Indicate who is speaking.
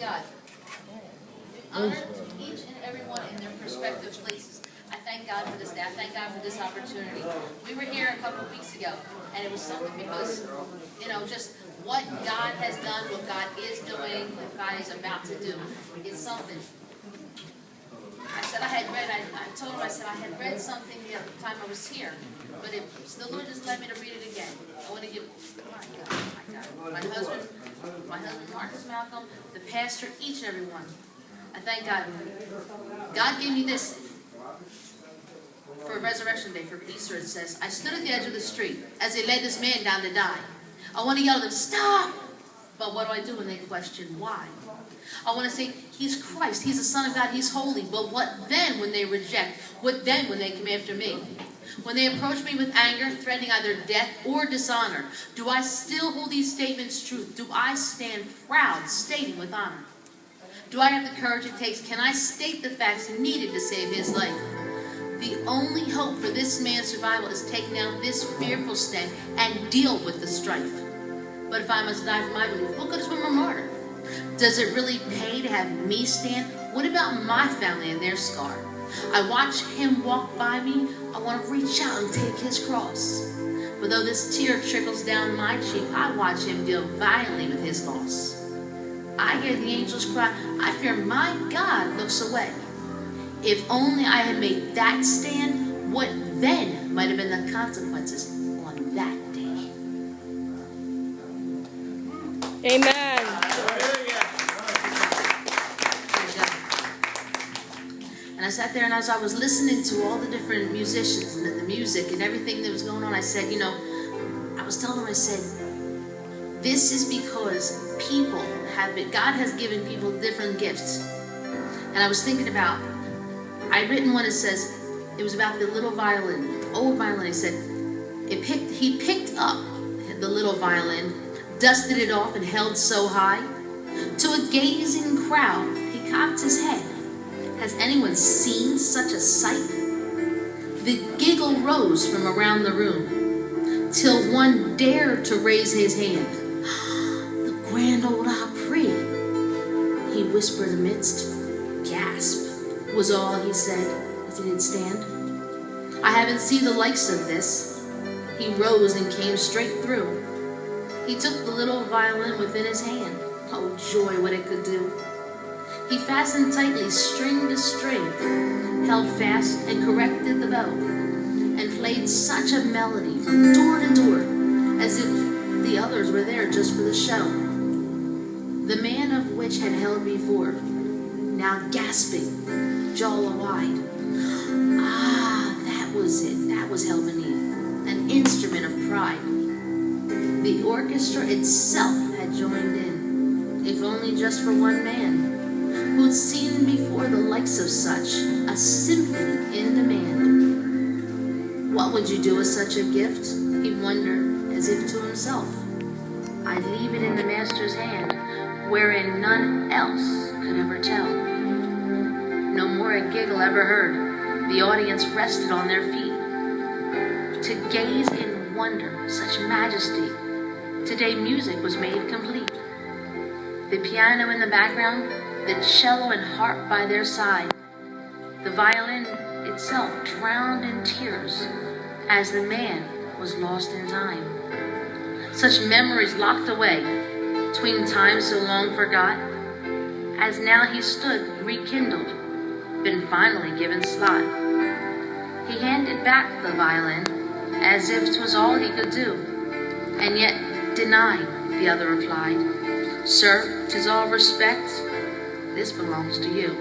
Speaker 1: God. Honor each and every one in their respective places. I thank God for this day. I thank God for this opportunity. We were here a couple of weeks ago, and it was something because, just what God has done, what God is doing, what God is about to do. It's something. I said I told him, I had read something the other time I was here, but the Lord just led me to read it again. I want to give, my God, my husband, Marcus, Malcom, the pastor, each and every one. I thank God. God gave me this for Resurrection Day, for Easter. It says, I stood at the edge of the street as they led this man down to die. I want to yell at them, stop! But what do I do when they question why? I want to say, he's Christ, he's the Son of God, he's holy. But what then when they reject? What then when they come after me? When they approach me with anger, threatening either death or dishonor, do I still hold these statements true? Do I stand proud, stating with honor? Do I have the courage it takes? Can I state the facts needed to save his life? The only hope for this man's survival is taking down this fearful stand and deal with the strife. But if I must die for my belief, what good is one more martyr? Does it really pay to have me stand? What about my family and their scar? I watch him walk by me. I want to reach out and take his cross. But though this tear trickles down my cheek, I watch him deal violently with his loss. I hear the angels cry. I fear my God looks away. If only I had made that stand, what then might have been the consequences on that day?
Speaker 2: Amen.
Speaker 1: And I sat there and as I was listening to all the different musicians and the music and everything that was going on, I said, I was telling them, I said, this is because people God has given people different gifts. And I was thinking about, I'd written one that says, it was about the little violin, old violin. He said, he picked up the little violin, dusted it off and held so high. To a gazing crowd, he cocked his head. Has anyone seen such a sight? The giggle rose from around the room, till one dared to raise his hand. The grand old Opry, he whispered amidst, gasp, was all he said as he did stand. I haven't seen the likes of this. He rose and came straight through. He took the little violin within his hand. Oh joy, what it could do. He fastened tightly string to string, held fast and corrected the bow, and played such a melody from door to door, as if the others were there just for the show. The man of which had held before, now gasping, jaw wide. Ah, that was it. That was held beneath, an instrument of pride. The orchestra itself had joined in, if only just for one man, who'd seen before the likes of such a symphony in demand. What would you do with such a gift? He wondered, as if to himself. I'd leave it in the master's hand, wherein none else could ever tell. No more a giggle ever heard. The audience rested on their feet to gaze in wonder, such majesty. Today music was made complete. The piano in the background, the cello and harp by their side, the violin itself drowned in tears as the man was lost in time. Such memories locked away between times so long forgot, as now he stood rekindled, been finally given slot. He handed back the violin as if 'twas all he could do, and yet denied, the other replied, Sir, 'tis all respect, this belongs to you.